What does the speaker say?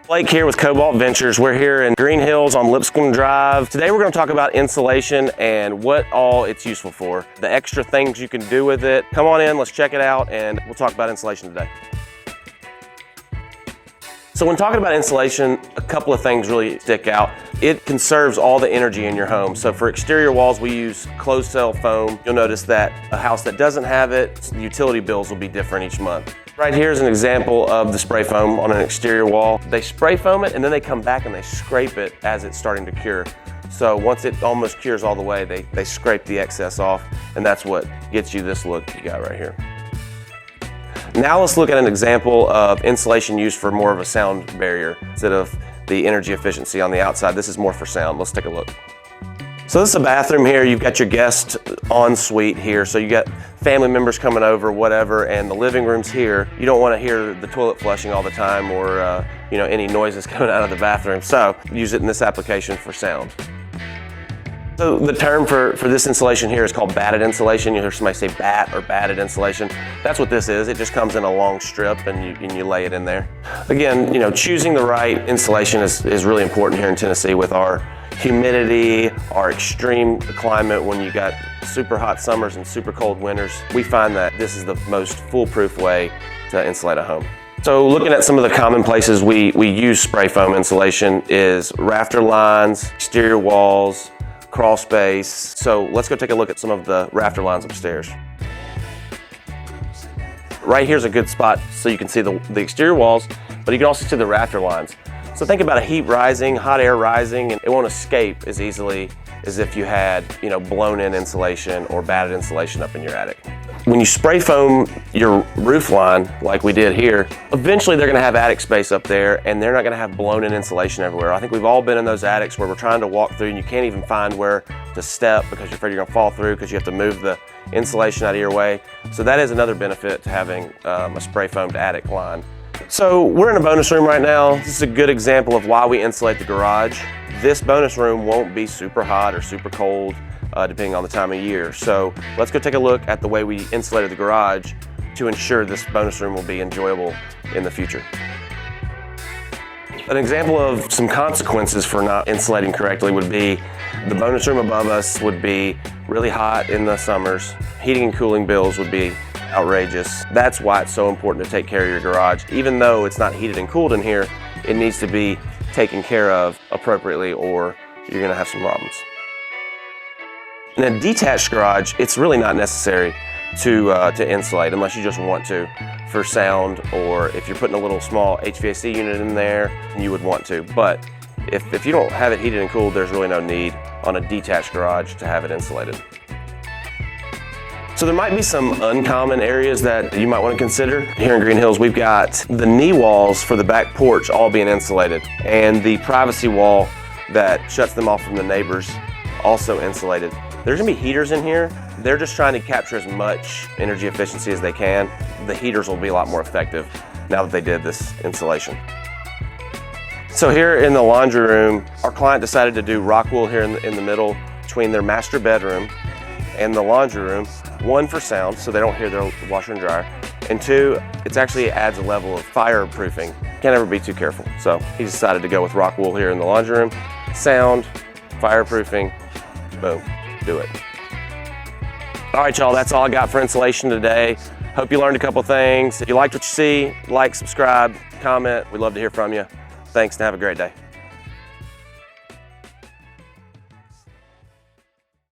Blake here with Cobalt Ventures. We're here in Green Hills on Lipscomb Drive. Today we're going to talk about insulation and what all it's useful for, the extra things you can do with it. Come on in, let's check it out, and we'll talk about insulation today. So when talking about insulation, a couple of things really stick out. It conserves all the energy in your home. So for exterior walls, we use closed cell foam. You'll notice that a house that doesn't have it, the utility bills will be different each month. Right here is an example of the spray foam on an exterior wall. They spray foam it and then they come back and they scrape it as it's starting to cure. So once it almost cures all the way, they scrape the excess off, and that's what gets you this look you got right here. Now let's look at an example of insulation used for more of a sound barrier instead of the energy efficiency on the outside. This is more for sound. Let's take a look. So this is a bathroom here. You've got your guest ensuite here. So you got family members coming over, whatever, and the living room's here. You don't want to hear the toilet flushing all the time or any noises coming out of the bathroom. So use it in this application for sound. So the term for this insulation here is called batted insulation. You hear somebody say bat or batted insulation. That's what this is. It just comes in a long strip and you lay it in there. Again, choosing the right insulation is really important here in Tennessee with our humidity, our extreme climate. When you got super hot summers and super cold winters, we find that this is the most foolproof way to insulate a home. So looking at some of the common places we use spray foam insulation is rafter lines, exterior walls, crawl space. So let's go take a look at some of the rafter lines upstairs. Right here's a good spot so you can see the exterior walls, but you can also see the rafter lines. So think about a heat rising, hot air rising, and it won't escape as easily as if you had, blown in insulation or batted insulation up in your attic. When you spray foam your roof line, like we did here, eventually they're gonna have attic space up there and they're not gonna have blown in insulation everywhere. I think we've all been in those attics where we're trying to walk through and you can't even find where to step because you're afraid you're gonna fall through because you have to move the insulation out of your way. So that is another benefit to having a spray foamed attic line. So we're in a bonus room right now. This is a good example of why we insulate the garage. This bonus room won't be super hot or super cold depending on the time of year. So let's go take a look at the way we insulated the garage to ensure this bonus room will be enjoyable in the future. An example of some consequences for not insulating correctly would be the bonus room above us would be really hot in the summers. Heating and cooling bills would be outrageous. That's why it's so important to take care of your garage. Even though it's not heated and cooled in here, it needs to be taken care of appropriately or you're gonna have some problems. In a detached garage, it's really not necessary to insulate unless you just want to for sound, or if you're putting a little small HVAC unit in there, you would want to. But if you don't have it heated and cooled, there's really no need on a detached garage to have it insulated. So there might be some uncommon areas that you might want to consider. Here in Green Hills, we've got the knee walls for the back porch all being insulated, and the privacy wall that shuts them off from the neighbors also insulated. There's gonna be heaters in here. They're just trying to capture as much energy efficiency as they can. The heaters will be a lot more effective now that they did this insulation. So here in the laundry room, our client decided to do Rockwool here in the middle between their master bedroom and the laundry room. One, for sound, so they don't hear their washer and dryer. And two, it actually adds a level of fireproofing. Can't ever be too careful. So he decided to go with Rockwool here in the laundry room. Sound, fireproofing, boom, do it. All right, y'all, that's all I got for insulation today. Hope you learned a couple things. If you liked what you see, like, subscribe, comment. We'd love to hear from you. Thanks and have a great day.